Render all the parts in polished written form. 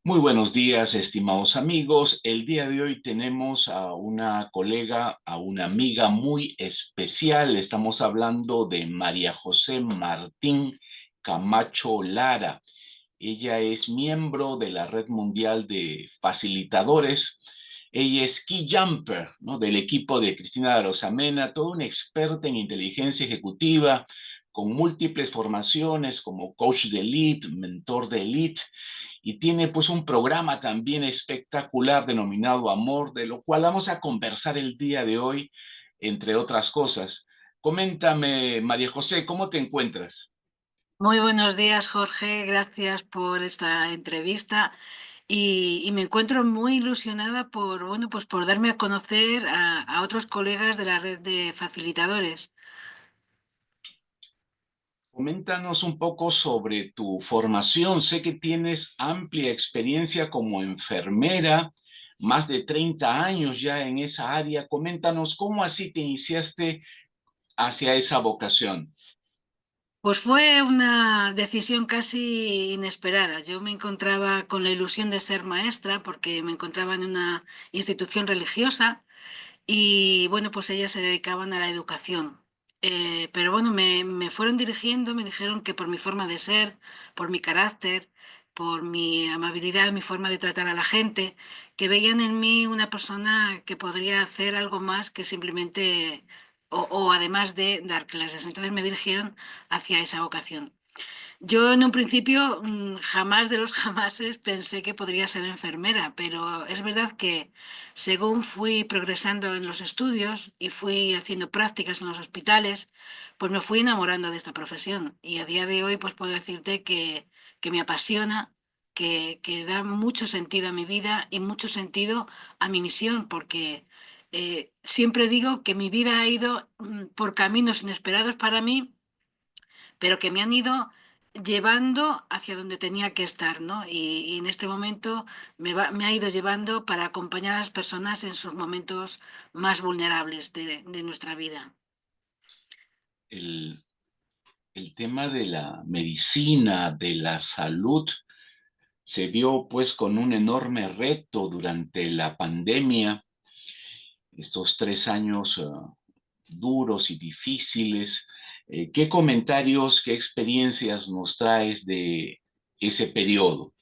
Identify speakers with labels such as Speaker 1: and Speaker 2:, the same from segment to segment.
Speaker 1: Muy buenos días, estimados amigos. El día de hoy tenemos a una colega, a una amiga muy especial. Estamos hablando de María José Martín Camacho Lara. Ella es miembro de la Red Mundial de Facilitadores. Ella es key jumper, ¿no? Del equipo de Cristina Arosamena, toda una experta en inteligencia ejecutiva, con múltiples formaciones como coach de elite, mentor de elite, y tiene pues un programa también espectacular denominado Amor, de lo cual vamos a conversar el día de hoy, entre otras cosas. Coméntame, María José, ¿cómo te encuentras?
Speaker 2: Muy buenos días, Jorge. Gracias por esta entrevista y me encuentro muy ilusionada por, bueno, pues por darme a conocer a otros colegas de la red de facilitadores.
Speaker 1: Coméntanos un poco sobre tu formación. Sé que tienes amplia experiencia como enfermera, más de 30 años ya en esa área. Coméntanos cómo así te iniciaste hacia esa vocación.
Speaker 2: Pues fue una decisión casi inesperada. Yo me encontraba con la ilusión de ser maestra porque me encontraba en una institución religiosa. Y bueno, pues ellas se dedicaban a la educación. Pero bueno, me fueron dirigiendo, me dijeron que por mi forma de ser, por mi carácter, por mi amabilidad, mi forma de tratar a la gente, que veían en mí una persona que podría hacer algo más que simplemente, o además de dar clases. Entonces me dirigieron hacia esa vocación. Yo en un principio jamás de los jamases pensé que podría ser enfermera, pero es verdad que según fui progresando en los estudios y fui haciendo prácticas en los hospitales, pues me fui enamorando de esta profesión y a día de hoy pues puedo decirte que me apasiona, que da mucho sentido a mi vida y mucho sentido a mi misión, porque siempre digo que mi vida ha ido por caminos inesperados para mí, pero que me han ido llevando hacia donde tenía que estar, ¿no? Y en este momento me ha ido llevando para acompañar a las personas en sus momentos más vulnerables de nuestra vida.
Speaker 1: El, el tema de la medicina, de la salud, se vio pues con un enorme reto durante la pandemia, estos 3 años duros y difíciles. ¿Qué comentarios, qué experiencias nos traes de ese periodo?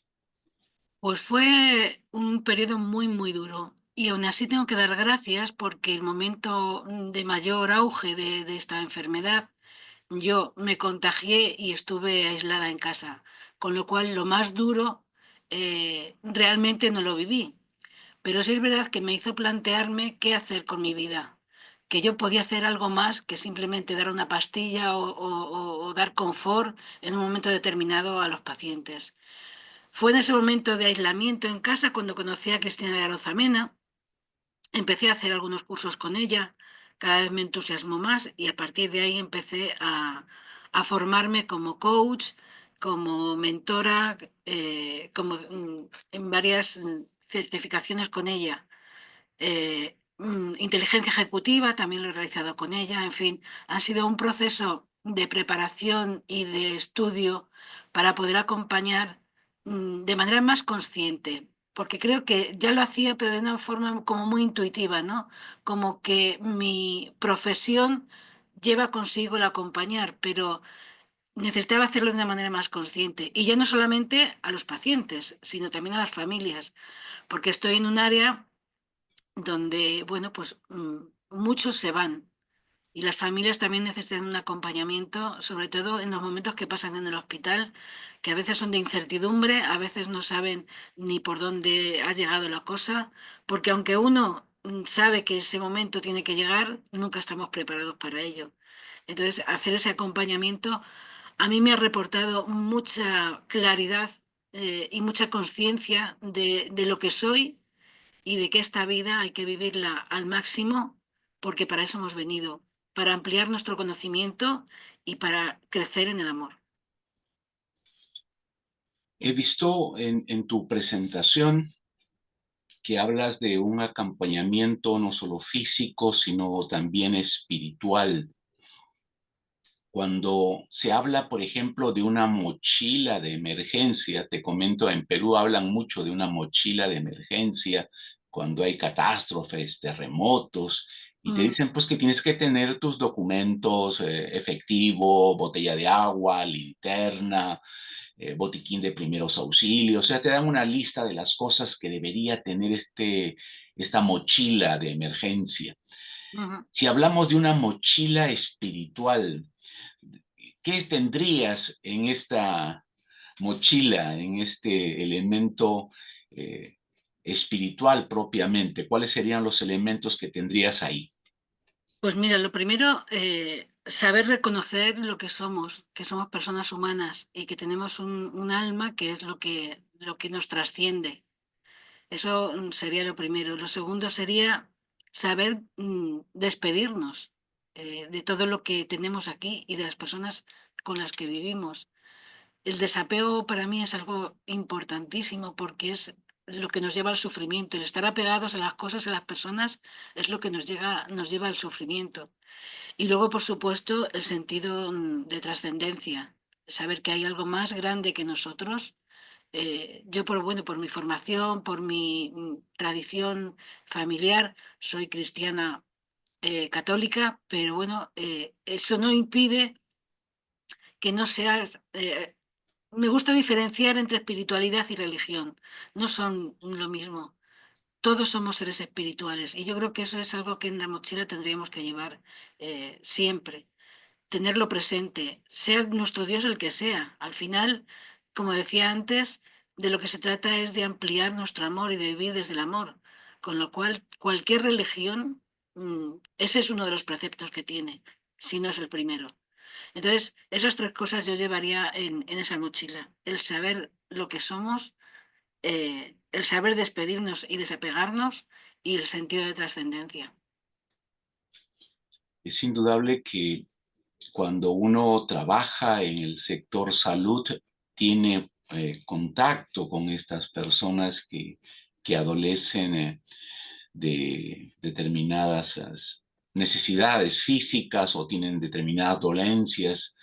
Speaker 2: Pues fue un periodo muy, muy duro. Y aún así tengo que dar gracias porque el momento de mayor auge de esta enfermedad, yo me contagié y estuve aislada en casa, con lo cual lo más duro realmente no lo viví. Pero sí es verdad que me hizo plantearme qué hacer con mi vida, que yo podía hacer algo más que simplemente dar una pastilla o dar confort en un momento determinado a los pacientes. Fue en ese momento de aislamiento en casa cuando conocí a Cristina de Arozamena, empecé a hacer algunos cursos con ella, cada vez me entusiasmó más y a partir de ahí empecé a formarme como coach, como mentora, en varias certificaciones con ella. Inteligencia ejecutiva, también lo he realizado con ella, en fin, ha sido un proceso de preparación y de estudio para poder acompañar de manera más consciente, porque creo que ya lo hacía, pero de una forma como muy intuitiva, ¿no? Como que mi profesión lleva consigo el acompañar, pero necesitaba hacerlo de una manera más consciente. Y ya no solamente a los pacientes, sino también a las familias, porque estoy en un área donde, bueno, pues muchos se van y las familias también necesitan un acompañamiento, sobre todo en los momentos que pasan en el hospital, que a veces son de incertidumbre, a veces no saben ni por dónde ha llegado la cosa, porque aunque uno sabe que ese momento tiene que llegar, nunca estamos preparados para ello. Entonces, hacer ese acompañamiento a mí me ha reportado mucha claridad y mucha conciencia de lo que soy y de que esta vida hay que vivirla al máximo porque para eso hemos venido, para ampliar nuestro conocimiento y para crecer en el amor.
Speaker 1: He visto en tu presentación que hablas de un acompañamiento no solo físico, sino también espiritual. Cuando se habla, por ejemplo, de una mochila de emergencia, te comento, en Perú hablan mucho de una mochila de emergencia cuando hay catástrofes, terremotos, y te
Speaker 2: Mm,
Speaker 1: dicen pues que tienes que tener tus documentos, efectivo, botella de agua, linterna, botiquín de primeros auxilios, o sea, te dan una lista de las cosas que debería tener esta mochila de emergencia.
Speaker 2: ujú.
Speaker 1: Si hablamos de una mochila espiritual, ¿qué tendrías en esta mochila, en este elemento espiritual propiamente? ¿Cuáles serían los elementos que tendrías ahí?
Speaker 2: Pues mira, lo primero, saber reconocer lo que somos personas humanas y que tenemos un alma que es lo que nos trasciende. Eso sería lo primero. Lo segundo sería saber despedirnos de todo lo que tenemos aquí y de las personas con las que vivimos. El desapego para mí es algo importantísimo porque es lo que nos lleva al sufrimiento. El estar apegados a las cosas y a las personas es lo que nos lleva al sufrimiento. Y luego, por supuesto, el sentido de trascendencia, saber que hay algo más grande que nosotros. Yo por mi formación, por mi tradición familiar, soy cristiana católica, pero bueno, eso no impide que no seas... me gusta diferenciar entre espiritualidad y religión. No son lo mismo. Todos somos seres espirituales y yo creo que eso es algo que en la mochila tendríamos que llevar siempre, tenerlo presente, sea nuestro Dios el que sea. Al final, como decía antes, de lo que se trata es de ampliar nuestro amor y de vivir desde el amor, con lo cual cualquier religión, ese es uno de los preceptos que tiene, si no es el primero. Entonces, esas tres cosas yo llevaría en esa mochila, el saber lo que somos, el saber despedirnos y desapegarnos y el sentido de trascendencia.
Speaker 1: Es indudable que cuando uno trabaja en el sector salud, tiene contacto con estas personas que adolecen de determinadas necesidades físicas o tienen determinadas dolencias.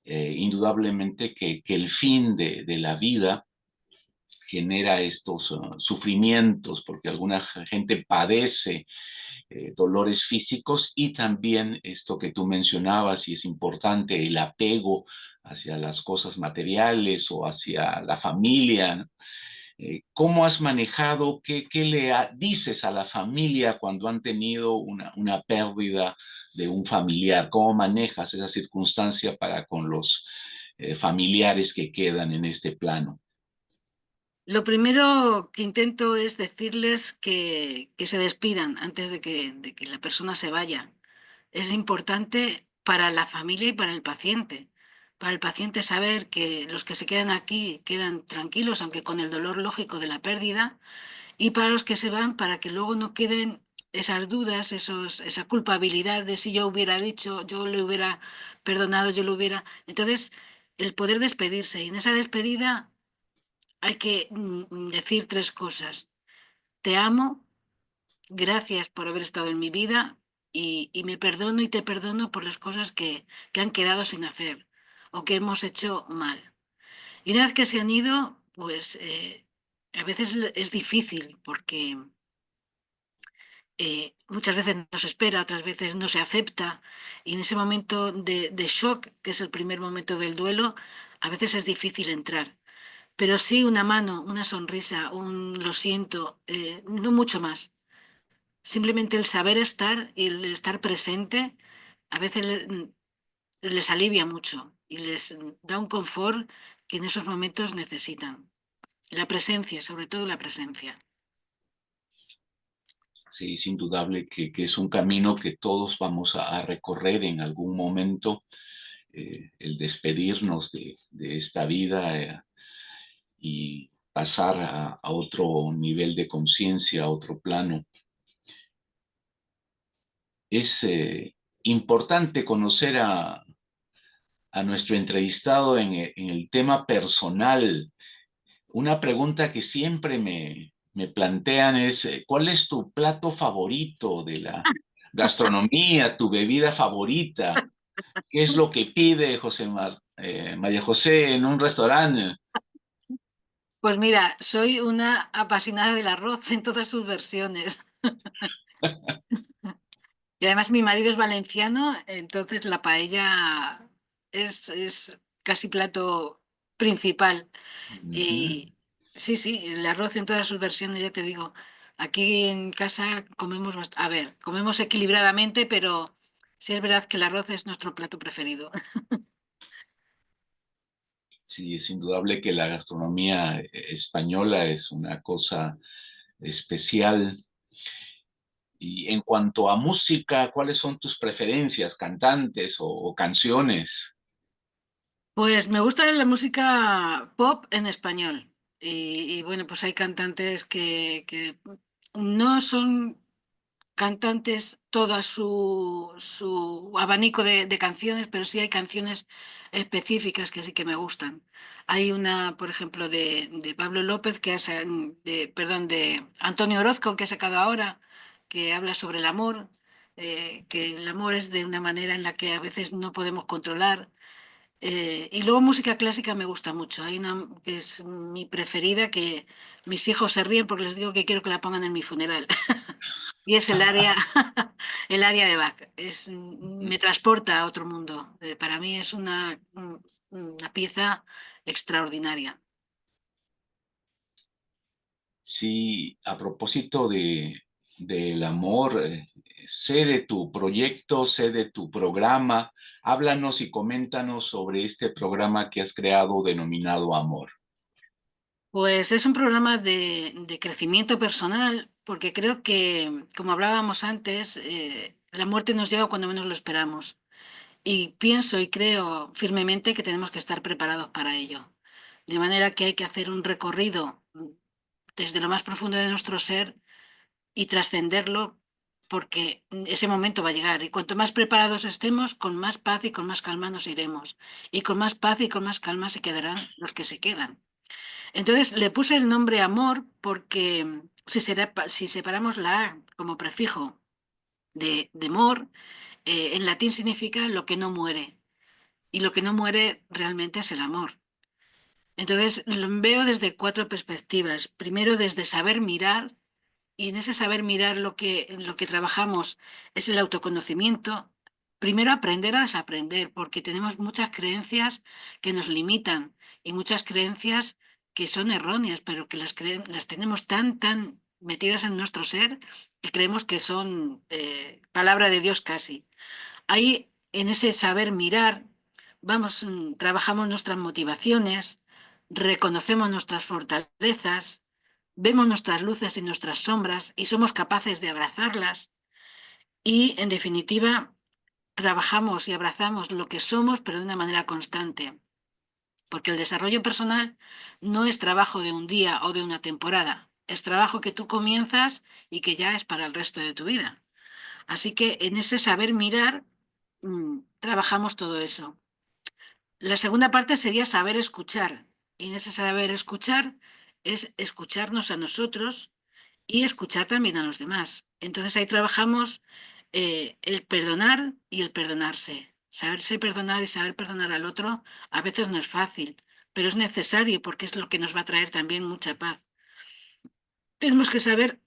Speaker 1: Indudablemente que el fin de la vida genera estos sufrimientos, porque alguna gente padece dolores físicos y también esto que tú mencionabas, y es importante, el apego hacia las cosas materiales o hacia la familia. ¿Cómo has manejado, qué dices a la familia cuando han tenido una pérdida de un familiar? ¿Cómo manejas esa circunstancia para con los familiares que quedan en este plano?
Speaker 2: Lo primero que intento es decirles que se despidan antes de que la persona se vaya. Es importante para la familia y para el paciente. Para el paciente saber que los que se quedan aquí quedan tranquilos, aunque con el dolor lógico de la pérdida, y para los que se van, para que luego no queden esas dudas, esa culpabilidad de si yo hubiera dicho, yo le hubiera perdonado, yo lo hubiera. Entonces, el poder despedirse. Y en esa despedida hay que decir tres cosas. Te amo, gracias por haber estado en mi vida y me perdono y te perdono por las cosas que han quedado sin hacer o que hemos hecho mal. Y una vez que se han ido, pues a veces es difícil porque muchas veces no se espera, otras veces no se acepta y en ese momento de shock, que es el primer momento del duelo, a veces es difícil entrar. Pero sí una mano, una sonrisa, un lo siento, no mucho más. Simplemente el saber estar y el estar presente a veces les alivia mucho y les da un confort que en esos momentos necesitan. La presencia, sobre todo la presencia.
Speaker 1: Sí, es indudable que es un camino que todos vamos a recorrer en algún momento, el despedirnos de esta vida y pasar a otro nivel de conciencia, a otro plano. Es importante conocer a nuestro entrevistado en el tema personal. Una pregunta que siempre me plantean es, ¿cuál es tu plato favorito de la gastronomía, tu bebida favorita? ¿Qué es lo que pide María José en un restaurante?
Speaker 2: Pues mira, soy una apasionada del arroz en todas sus versiones. Y además mi marido es valenciano, entonces la paella es casi plato principal.
Speaker 1: Ujú.
Speaker 2: Y sí, sí, el arroz en todas sus versiones, ya te digo. Aquí en casa comemos, a ver, comemos equilibradamente, pero sí es verdad que el arroz es nuestro plato preferido.
Speaker 1: Sí, es indudable que la gastronomía española es una cosa especial. Y en cuanto a música, ¿cuáles son tus preferencias, cantantes o canciones?
Speaker 2: Pues me gusta la música pop en español. Y bueno, pues hay cantantes que no son cantantes todo su abanico de canciones, pero sí hay canciones específicas que sí que me gustan. Hay una, por ejemplo, de Pablo López, perdón, de Antonio Orozco, que ha sacado ahora, que habla sobre el amor, que el amor es de una manera en la que a veces no podemos controlar. Y luego música clásica me gusta mucho. Hay una que es mi preferida, que mis hijos se ríen porque les digo que quiero que la pongan en mi funeral. Y es el área, el área de Bach. Me transporta a otro mundo. Para mí es una pieza extraordinaria.
Speaker 1: Sí, a propósito del amor, sé de tu proyecto, sé de tu programa. Háblanos y coméntanos sobre este programa que has creado denominado Amor.
Speaker 2: Pues es un programa de crecimiento personal, porque creo que, como hablábamos antes, la muerte nos llega cuando menos lo esperamos. Y pienso y creo firmemente que tenemos que estar preparados para ello. De manera que hay que hacer un recorrido desde lo más profundo de nuestro ser y trascenderlo, porque ese momento va a llegar. Y cuanto más preparados estemos, con más paz y con más calma nos iremos. Y con más paz y con más calma se quedarán los que se quedan. Entonces le puse el nombre amor porque si separamos la A como prefijo de mor, en latín significa lo que no muere. Y lo que no muere realmente es el amor. Entonces lo veo desde cuatro perspectivas. Primero, desde saber mirar, y en ese saber mirar lo que trabajamos es el autoconocimiento. Primero, aprender a desaprender, porque tenemos muchas creencias que nos limitan y muchas creencias que son erróneas, pero que las tenemos tan metidas en nuestro ser que creemos que son palabra de Dios casi. Ahí, en ese saber mirar, trabajamos nuestras motivaciones, reconocemos nuestras fortalezas, vemos nuestras luces y nuestras sombras y somos capaces de abrazarlas. Y, en definitiva, trabajamos y abrazamos lo que somos, pero de una manera constante. Porque el desarrollo personal no es trabajo de un día o de una temporada, es trabajo que tú comienzas y que ya es para el resto de tu vida. Así que en ese saber mirar, trabajamos todo eso. La segunda parte sería saber escuchar. Y en ese saber escuchar es escucharnos a nosotros y escuchar también a los demás. Entonces ahí trabajamos el perdonar y el perdonarse. Saberse perdonar y saber perdonar al otro a veces no es fácil, pero es necesario porque es lo que nos va a traer también mucha paz. Tenemos que saber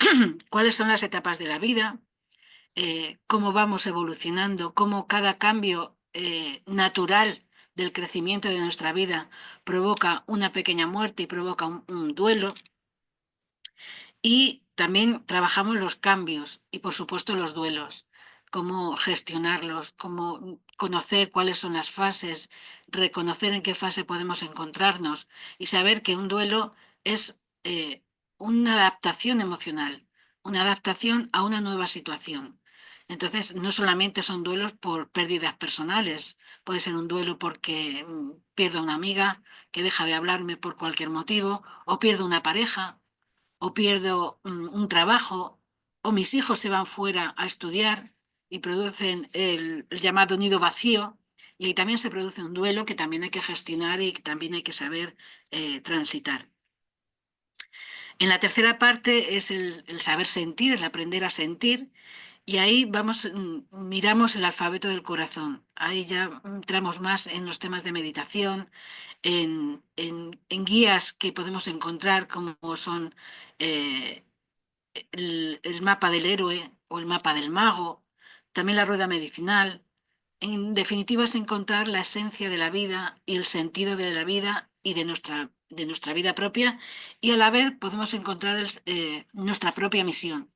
Speaker 2: cuáles son las etapas de la vida, cómo vamos evolucionando, cómo cada cambio natural del crecimiento de nuestra vida provoca una pequeña muerte y provoca un duelo. Y también trabajamos los cambios y, por supuesto, los duelos, cómo gestionarlos, cómo conocer cuáles son las fases, reconocer en qué fase podemos encontrarnos y saber que un duelo es una adaptación emocional, una adaptación a una nueva situación. Entonces, no solamente son duelos por pérdidas personales, puede ser un duelo porque pierdo a una amiga que deja de hablarme por cualquier motivo, o pierdo una pareja, o pierdo un trabajo, o mis hijos se van fuera a estudiar y producen el llamado nido vacío, y ahí también se produce un duelo que también hay que gestionar y que también hay que saber transitar. En la tercera parte es el saber sentir, el aprender a sentir, Y ahí vamos, miramos el alfabeto del corazón. Ahí ya entramos más en los temas de meditación, en guías que podemos encontrar como son eh, el mapa del héroe o el mapa del mago, también la rueda medicinal. En definitiva, es encontrar la esencia de la vida y el sentido de la vida y de nuestra vida propia, y a la vez podemos encontrar nuestra propia misión.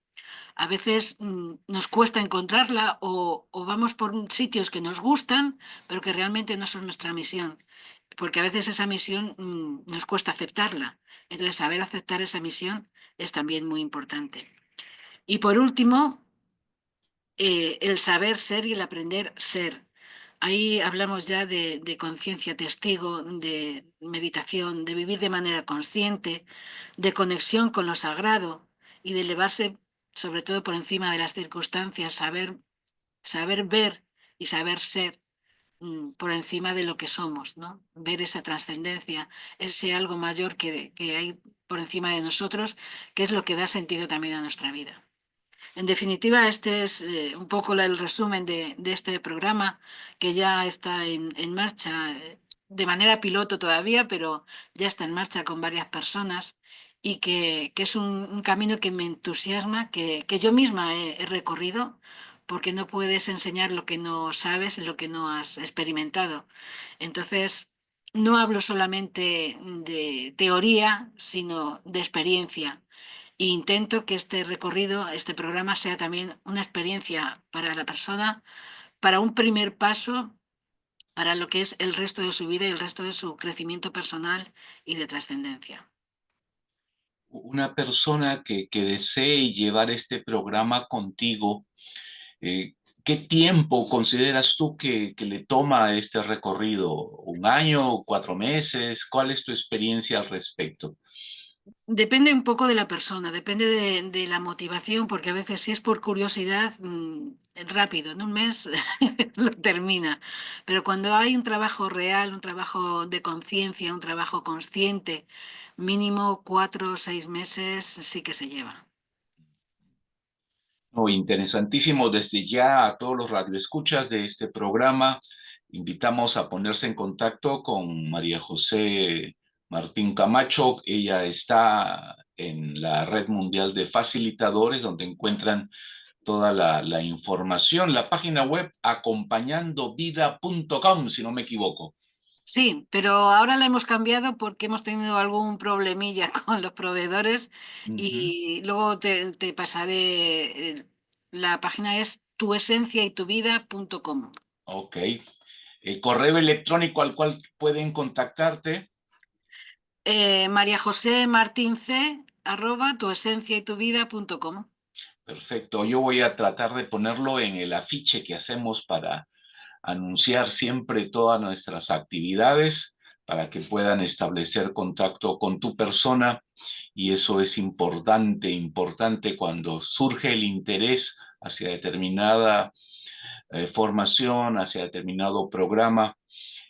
Speaker 2: A veces nos cuesta encontrarla o vamos por sitios que nos gustan, pero que realmente no son nuestra misión, porque a veces esa misión nos cuesta aceptarla. Entonces, saber aceptar esa misión es también muy importante. Y por último, el saber ser y el aprender ser. Ahí hablamos ya de conciencia testigo, de meditación, de vivir de manera consciente, de conexión con lo sagrado y de elevarse sobre todo por encima de las circunstancias, saber ver y saber ser por encima de lo que somos, ¿no? Ver esa trascendencia, ese algo mayor que hay por encima de nosotros, que es lo que da sentido también a nuestra vida. En definitiva, este es un poco el resumen de este programa que ya está en marcha de manera piloto todavía, pero ya está en marcha con varias personas y que es un camino que me entusiasma, que yo misma he recorrido, porque no puedes enseñar lo que no sabes, lo que no has experimentado. Entonces, no hablo solamente de teoría, sino de experiencia. E intento que este recorrido, este programa, sea también una experiencia para la persona, para un primer paso para lo que es el resto de su vida y el resto de su crecimiento personal y de trascendencia.
Speaker 1: Una persona que desee llevar este programa contigo, eh, ¿qué tiempo consideras tú que le toma este recorrido? ¿Un año, 4 meses? ¿Cuál es tu experiencia al respecto?
Speaker 2: Depende un poco de la persona, depende de la motivación, porque a veces si es por curiosidad, rápido, en un mes lo termina. Pero cuando hay un trabajo real, un trabajo de conciencia, un trabajo consciente, mínimo 4 o 6 meses sí que se lleva.
Speaker 1: No, interesantísimo desde ya a todos los radioescuchas de este programa. Invitamos a ponerse en contacto con María José Martín Camacho. Ella está en la Red Mundial de Facilitadores, donde encuentran toda la información. La página web acompañandovida.com, si no me equivoco.
Speaker 2: Sí, pero ahora la hemos cambiado porque hemos tenido algún problemilla con los proveedores
Speaker 1: Ujú.
Speaker 2: y luego te pasaré. La página es tuesenciaytuvida.com.
Speaker 1: Ok. Correo electrónico al cual pueden contactarte.
Speaker 2: María José Martín C @tuesenciaytuvida.com.
Speaker 1: Perfecto. Yo voy a tratar de ponerlo en el afiche que hacemos para anunciar siempre todas nuestras actividades para que puedan establecer contacto con tu persona, y eso es importante, importante cuando surge el interés hacia determinada formación, hacia determinado programa.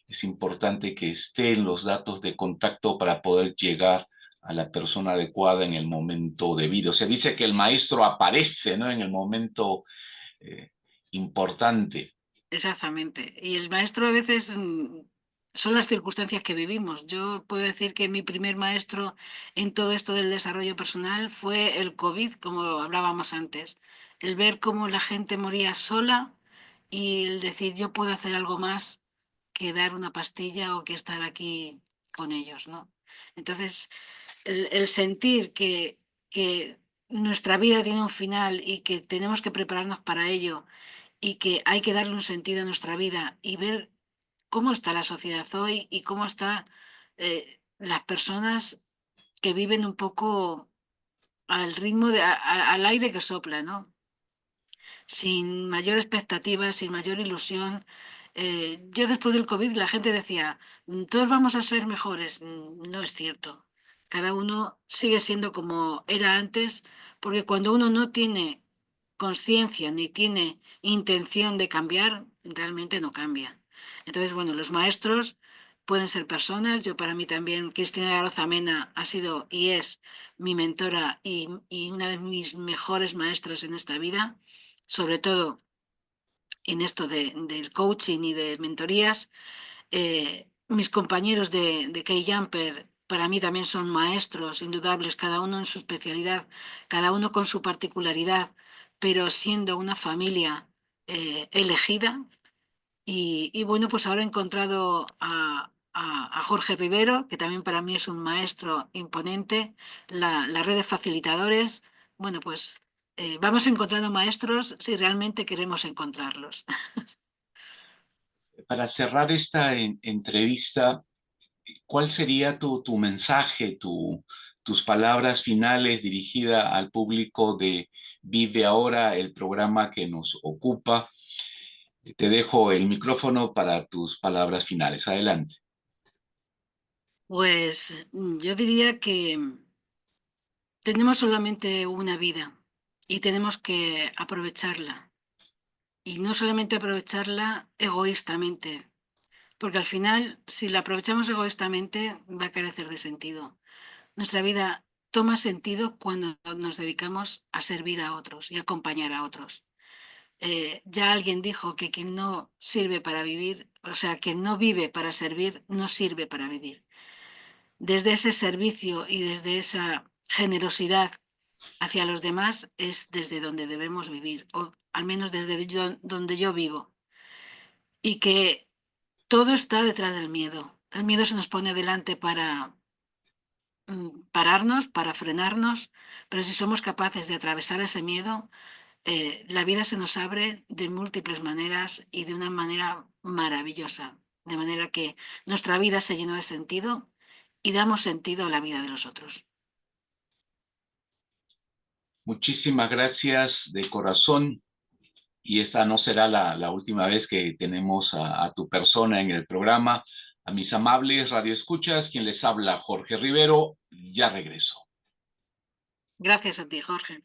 Speaker 1: Es importante que estén los datos de contacto para poder llegar a la persona adecuada en el momento debido. Se dice que el maestro aparece, ¿no? En el momento eh, importante.
Speaker 2: Exactamente. Y el maestro a veces son las circunstancias que vivimos. Yo puedo decir que mi primer maestro en todo esto del desarrollo personal fue el COVID, como hablábamos antes. El ver cómo la gente moría sola y el decir yo puedo hacer algo más que dar una pastilla o que estar aquí con ellos, ¿no? Entonces, el sentir que nuestra vida tiene un final y que tenemos que prepararnos para ello y que hay que darle un sentido a nuestra vida y ver cómo está la sociedad hoy y cómo están las personas que viven un poco al ritmo al aire que sopla, ¿no? Sin mayor expectativa, sin mayor ilusión. Yo después del COVID la gente decía, todos vamos a ser mejores". No es cierto. Cada uno sigue siendo como era antes, porque cuando uno no tiene conciencia ni tiene intención de cambiar, realmente no cambia. Entonces, bueno, los maestros pueden ser personas. Yo para mí también, Cristina de Arozamena ha sido y es mi mentora y una de mis mejores maestras en esta vida. sobre todo en esto del coaching y de mentorías. Mis compañeros de K-Jumper para mí también son maestros indudables, cada uno en su especialidad, cada uno con su particularidad, pero siendo una familia elegida. Y bueno, pues ahora he encontrado a Jorge Rivero, que también para mí es un maestro imponente, la red de facilitadores. Bueno, pues vamos encontrando maestros si realmente queremos encontrarlos.
Speaker 1: Para cerrar esta entrevista, ¿cuál sería tu mensaje, tus palabras finales dirigida al público de Vive Ahora, el programa que nos ocupa? Te dejo el micrófono para tus palabras finales. Adelante.
Speaker 2: Pues yo diría que tenemos solamente una vida y tenemos que aprovecharla. Y no solamente aprovecharla egoístamente, porque al final, si la aprovechamos egoístamente, va a carecer de sentido. Nuestra vida toma sentido cuando nos dedicamos a servir a otros y acompañar a otros. Ya alguien dijo que quien no sirve para vivir, o sea, quien no vive para servir, no sirve para vivir. Desde ese servicio y desde esa generosidad hacia los demás es desde donde debemos vivir, o al menos desde donde yo vivo. Y que todo está detrás del miedo. El miedo se nos pone delante para pararnos, para frenarnos, pero si somos capaces de atravesar ese miedo, la vida se nos abre de múltiples maneras y de una manera maravillosa. De manera que nuestra vida se llena de sentido y damos sentido a la vida de los otros.
Speaker 1: Muchísimas gracias de corazón. Y esta no será la última vez que tenemos a tu persona en el programa. A mis amables radioescuchas, quien les habla, Jorge Rivero, ya regreso.
Speaker 2: Gracias a ti, Jorge.